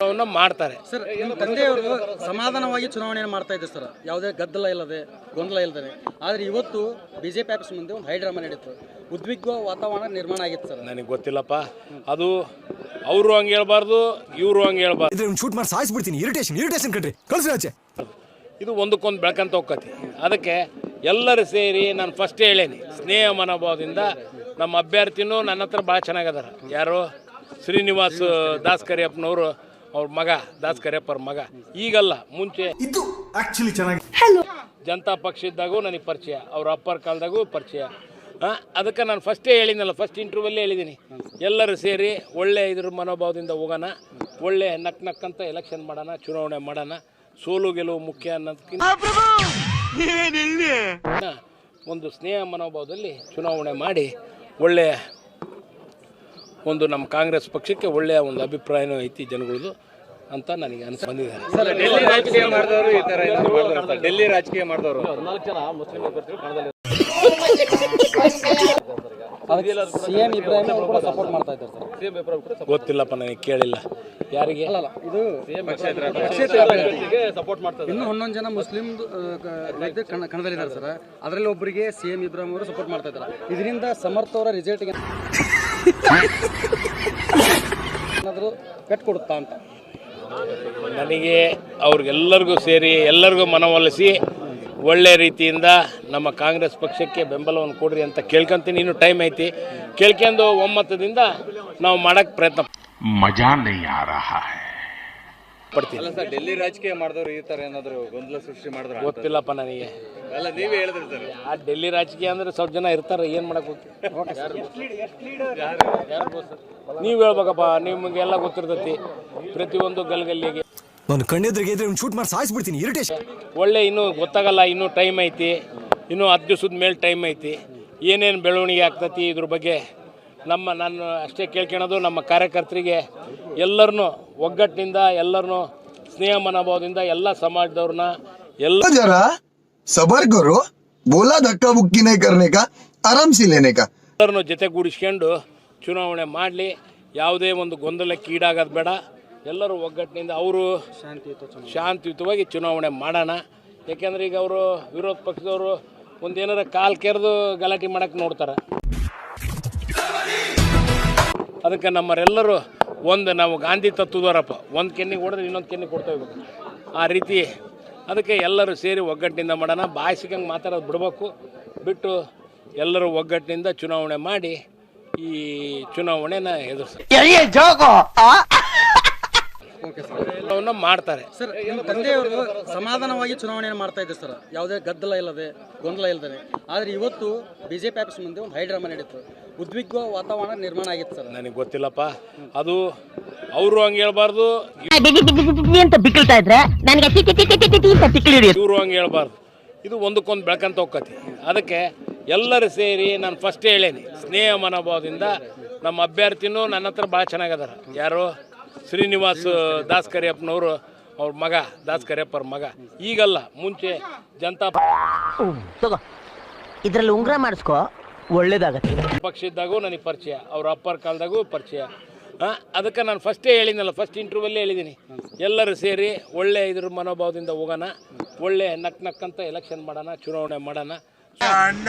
ಮಾಡ್ತಾರೆ ಸರ್. ನಿಮ್ಮ ತಂದೆಯವರು ಸಮಾಧಾನವಾಗಿ ಚುನಾವಣೆಯನ್ನು ಮಾಡ್ತಾ ಇದ್ದಾರೆ ಸರ್, ಯಾವುದೇ ಗದ್ದಲ ಇಲ್ಲದೆ ಗೊಂದಲ ಇಲ್ಲದೆ. ಆದರೆ ಇವತ್ತು ಬಿಜೆಪಿ ಆಫೀಸ್ ಮುಂದೆ ಒಂದು ಹೈಡ್ರಾಮಾ ನಡೀತು, ಉದ್ವಿಗ್ನ ವಾತಾವರಣ ನಿರ್ಮಾಣ ಆಗಿತ್ತು ಸರ್. ನನಗೆ ಗೊತ್ತಿಲ್ಲಪ್ಪ, ಅದು ಅವರು ಹಂಗೆ ಹೇಳ್ಬಾರ್ದು, ಇವರು ಹಂಗೆ ಹೇಳ್ಬಾರ್ದು. ಶೂಟ್ ಮಾಡಿ ಸಾಯಿಸ್ಬಿಡ್ತೀನಿ. ಇರಿಟೇಷನ್ ಕಣ್ರಿ, ಕಳ್ಸಿ ಆಚೆ. ಇದು ಒಂದಕ್ಕೊಂದು ಬೆಳ್ಕಂತ ಹೋಗ್ತತಿ. ಅದಕ್ಕೆ ಎಲ್ಲರೂ ಸೇರಿ ನಾನು ಫಸ್ಟ್ ಹೇಳೇನಿ, ಸ್ನೇಹ ಮನೋಭಾವದಿಂದ ನಮ್ಮ ಅಭ್ಯರ್ಥಿನೂ ನನ್ನ ಹತ್ರ ಭಾಳ ಚೆನ್ನಾಗದಾರ. ಯಾರು ಶ್ರೀನಿವಾಸ್ ದಾಸ್ ಕರಿಯಪ್ಪನವರು, ಅವ್ರ ಮಗ ದಾಸ್ ಕರಿಯಪ್ಪರ ಮಗ. ಈಗಲ್ಲ, ಮುಂಚೆ ಇದು ಆಕ್ಚುಲಿ ಚೆನ್ನಾಗಿ ಜನತಾ ಪಕ್ಷ ಇದ್ದಾಗೂ ನನಗೆ ಪರಿಚಯ, ಅವ್ರ ಅಪ್ಪರ ಕಾಲದಾಗೂ ಪರಿಚಯ. ಅದಕ್ಕೆ ನಾನು ಫಸ್ಟೇ ಹೇಳಿದ್ನಲ್ಲ, ಫಸ್ಟ್ ಇಂಟರ್ವ್ಯೂವಲ್ಲೇ ಹೇಳಿದ್ದೀನಿ, ಎಲ್ಲರೂ ಸೇರಿ ಒಳ್ಳೆ ಇದ್ರ ಮನೋಭಾವದಿಂದ ಹೋಗೋಣ, ಒಳ್ಳೆ ನಕ್ಕಂತ ಎಲೆಕ್ಷನ್ ಮಾಡೋಣ, ಚುನಾವಣೆ ಮಾಡೋಣ. ಸೋಲು ಗೆಲುವು ಮುಖ್ಯ ಅನ್ನೋದಕ್ಕಿಂತ ಒಂದು ಸ್ನೇಹ ಮನೋಭಾವದಲ್ಲಿ ಚುನಾವಣೆ ಮಾಡಿ ಒಳ್ಳೆಯ ಒಂದು ನಮ್ಮ ಕಾಂಗ್ರೆಸ್ ಪಕ್ಷಕ್ಕೆ ಒಳ್ಳೆಯ ಒಂದು ಅಭಿಪ್ರಾಯನೂ ಐತಿ ಜನಗಳದು ಅಂತ ನನಗೆ ಬಂದಿದೆ. ಡೆಲ್ಲಿ ರಾಜಕೀಯ ಮಾಡಿದವರು ಈ ಥರ ಡೆಲ್ಲಿ ರಾಜಕೀಯ ಮಾಡಿದವರು 4 ಜನ ಮುಸ್ಲಿಂ ಸಿಎಂ ಇಬ್ರಾಹಿಂ ಅವರು ಕೂಡ ಸಪೋರ್ಟ್ ಮಾಡ್ತಾ ಇದ್ದಾರೆ ಸರ್. ಸಿಎಂ ಇಬ್ರಾಹಿಂ ಕೂಡ ಗೊತ್ತಿಲ್ಲಪ್ಪ, ನನಗೆ ಕೇಳಿಲ್ಲ. ಯಾರಿಗೆ ಇದು ಸಪೋರ್ಟ್ ಮಾಡ್ತಾರೆ. ಇನ್ನೂ 11 ಜನ ಮುಸ್ಲಿಂ ಕಣದಲ್ಲಿದ್ದಾರೆ ಸರ್. ಅದರಲ್ಲಿ ಒಬ್ಬರಿಗೆ ಸಿಎಂ ಇಬ್ರಾಹಿಂ ಅವರು ಸಪೋರ್ಟ್ ಮಾಡ್ತಾ ಇದ್ದಾರೆ. ಇದರಿಂದ ಸಮರ್ಥ ಅವರ ರಿಸಲ್ಟ್ಗೆ ಏನಾದರೂ ಪೆಟ್ಟು ಕೊಡುತ್ತಾ ಅಂತ ನನಗೆ ಅವ್ರಿಗೆಲ್ಲರಿಗೂ ಸೇರಿ ಎಲ್ಲರಿಗೂ ಮನವೊಲಿಸಿ ಒಳ್ಳೆ ರೀತಿಯಿಂದ ನಮ್ಮ ಕಾಂಗ್ರೆಸ್ ಪಕ್ಷಕ್ಕೆ ಬೆಂಬಲವನ್ನು ಕೊಡ್ರಿ ಅಂತ ಕೇಳ್ಕೊಂತೀನಿ. ಇನ್ನೂ ಟೈಮ್ ಐತಿ, ಕೇಳ್ಕೊಂಡು ಒಮ್ಮತದಿಂದ ನಾವು ಮಾಡೋಕ್ಕೆ ಪ್ರಯತ್ನ ಮಜಾ ನೈ ಆ ರಹಾ ಹೈ. ಪಡ್ತೀನಿ. ಅಲ್ಲ ಸರ್, ಡೆಲ್ಲಿ ರಾಜಕೀಯ ಮಾಡಿದವರು ಈ ಥರ ಏನಾದರೂ ಗೊಂದಲ ಸೃಷ್ಟಿ ಮಾಡಿದ್ರು? ಗೊತ್ತಿಲ್ಲಪ್ಪ ನನಗೆ. ಅಲ್ಲ, ನೀವೇ ಹೇಳಿದ್ರಿ ಸರ್. ಆ ಡೆಲ್ಲಿ ರಾಜಕೀಯ ಅಂದರೆ ಸ್ವಲ್ಪ ಜನ ಇರ್ತಾರೆ, ಏನು ಮಾಡಕ್ಕೆ ಹೋಗ್ತೀವಿ. ನೀವು ಹೇಳ್ಬೇಕಪ್ಪ, ನಿಮಗೆಲ್ಲ ಗೊತ್ತಿರ್ತೈತಿ ಪ್ರತಿಯೊಂದು ಗಲ್ಗಲ್ಲಿಗೆ. ನಾನು ಕಣ್ಣೆದ್ರಿಗೆ ಇದ್ರೆ ಶೂಟ್ ಮಾಡಿ ಸಾಯಿಸ್ಬಿಡ್ತೀನಿ. ಇರಿಟೇಷನ್ ಒಳ್ಳೆ ಇನ್ನೂ ಗೊತ್ತಾಗಲ್ಲ, ಇನ್ನೂ ಟೈಮ್ ಐತಿ, ಇನ್ನೂ 10 ದಿವಸದ ಮೇಲೆ ಟೈಮ್ ಐತಿ. ಏನೇನು ಬೆಳವಣಿಗೆ ಆಗ್ತೈತಿ ಇದ್ರ ಬಗ್ಗೆ ನಾನು ಅಷ್ಟೇ ಕೇಳ್ಕೊಳೋದು, ನಮ್ಮ ಕಾರ್ಯಕರ್ತರಿಗೆ ಎಲ್ಲರನ್ನೂ ಒಗ್ಗಟ್ಟಿನಿಂದ, ಎಲ್ಲರನ್ನೂ ಸ್ನೇಹ ಮನೋಭಾವದಿಂದ ಎಲ್ಲ ಸಮಾಜದವ್ರನ್ನ जरा सबर करो, बोला धक्का बुक्की नहीं करने का, आराम से लेने का. ಎಲ್ಲರನ್ನೂ ಜೊತೆಗೂಡಿಸ್ಕೊಂಡು ಚುನಾವಣೆ ಮಾಡಲಿ. ಯಾವುದೇ ಒಂದು ಗೊಂದಲಕ್ಕೆ ಈಡಾಗೋದು ಬೇಡ. ಎಲ್ಲರೂ ಒಗ್ಗಟ್ಟಿನಿಂದ ಅವರು ಶಾಂತಿಯುತವಾಗಿ ಚುನಾವಣೆ ಮಾಡೋಣ. ಯಾಕೆಂದ್ರೆ ಈಗ ಅವರು ವಿರೋಧ ಪಕ್ಷದವರು ಒಂದೇನಾರ ಕಾಲು ಕೆರೆದು ಗಲಾಟೆ ಮಾಡೋಕ್ಕೆ ನೋಡ್ತಾರೆ. ಅದಕ್ಕೆ ನಮ್ಮರೆಲ್ಲರೂ ನಾವು ಗಾಂಧಿ ತತ್ವದವರಪ್ಪ, ಒಂದು ಕೆನ್ನಿಗೆ ಹೊಡೆದ್ರೆ ಇನ್ನೊಂದು ಕೆನ್ನಿಗೆ ಕೊಡ್ತಾ ಹೋಗ್ಬೇಕು, ಆ ರೀತಿ. ಅದಕ್ಕೆ ಎಲ್ಲರೂ ಸೇರಿ ಒಗ್ಗಟ್ಟಿನಿಂದ ಮಾಡೋಣ. ಬಾಯಿ ಸಿಕ್ಕಂಗೆ ಮಾತಾಡೋದು ಬಿಡಬೇಕು, ಬಿಟ್ಟು ಎಲ್ಲರೂ ಒಗ್ಗಟ್ಟಿನಿಂದ ಚುನಾವಣೆ ಮಾಡಿ ಈ ಚುನಾವಣೆನ ಎದುರಿಸ್ತಾರೆ. ಮಾಡ್ತಾರೆ ಸರ್. ನಿಮ್ಮ ತಂದೆಯವರು ಸಮಾಧಾನವಾಗಿ ಚುನಾವಣೆಯನ್ನು ಮಾಡ್ತಾ ಇದ್ದಾರೆ ಸರ್, ಯಾವುದೇ ಗದ್ದಲ ಇಲ್ಲದೆ ಗೊಂದಲ ಇಲ್ಲದೆ. ಆದರೆ ಇವತ್ತು ಬಿಜೆಪಿ ಆಫೀಸ್ ಮುಂದೆ ಒಂದು ಹೈಡ್ರಾಮಾ ನಡೀತು, ಉದ್ವಿಗ್ನ ವಾತಾವರಣ ನಿರ್ಮಾಣ ಆಗಿತ್ತು ಸರ್. ನನಗೆ ಗೊತ್ತಿಲ್ಲಪ್ಪ, ಅದು ಅವರು ಹಂಗೆ ಹೇಳ್ಬಾರ್ದು, ಇವರು ಹಂಗೆ ಹೇಳ್ಬಾರ್ದು. ಇದು ಒಂದಕ್ಕೊಂದು ಬೆಳ್ಕಂತ ಹೋಗ್ತತಿ. ಅದಕ್ಕೆ ಎಲ್ಲರೂ ಸೇರಿ ನಾನು ಫಸ್ಟೇ ಹೇಳೇನಿ, ಸ್ನೇಹ ಮನೋಭಾವದಿಂದ ನಮ್ಮ ಅಭ್ಯರ್ಥಿನೂ ನನ್ನ ಹತ್ರ ಭಾಳ ಚೆನ್ನಾಗದಾರ. ಯಾರು ಶ್ರೀನಿವಾಸ್ ದಾಸ್ ಕರಿಯಪ್ಪನವರು, ಅವ್ರ ಮಗ ದಾಸ್ ಕರಿಯಪ್ಪರ ಮಗ. ಈಗಲ್ಲ, ಮುಂಚೆ ಜನತಾ ಇದರಲ್ಲಿ ಉಂಗ್ರ ಮಾಡಿಸ್ಕೋ, ಒಳ್ಳೇದಾಗತ್ತೆ. ಪಕ್ಷ ಇದ್ದಾಗೂ ನನಗೆ ಪರಿಚಯ, ಅವ್ರ ಅಪ್ಪರ ಕಾಲದಾಗೂ ಪರಿಚಯ. ಅದಕ್ಕೆ ನಾನು ಫಸ್ಟೇ ಹೇಳಿದ್ನಲ್ಲ, ಫಸ್ಟ್ ಇಂಟರ್ವ್ಯೂವಲ್ಲೇ ಹೇಳಿದ್ದೀನಿ, ಎಲ್ಲರೂ ಸೇರಿ ಒಳ್ಳೆ ಇದ್ರ ಮನೋಭಾವದಿಂದ ಹೋಗೋಣ, ಒಳ್ಳೆ ನಕ್ಕಂತ ಎಲೆಕ್ಷನ್ ಮಾಡೋಣ, ಚುನಾವಣೆ ಮಾಡೋಣ. ಅಣ್ಣ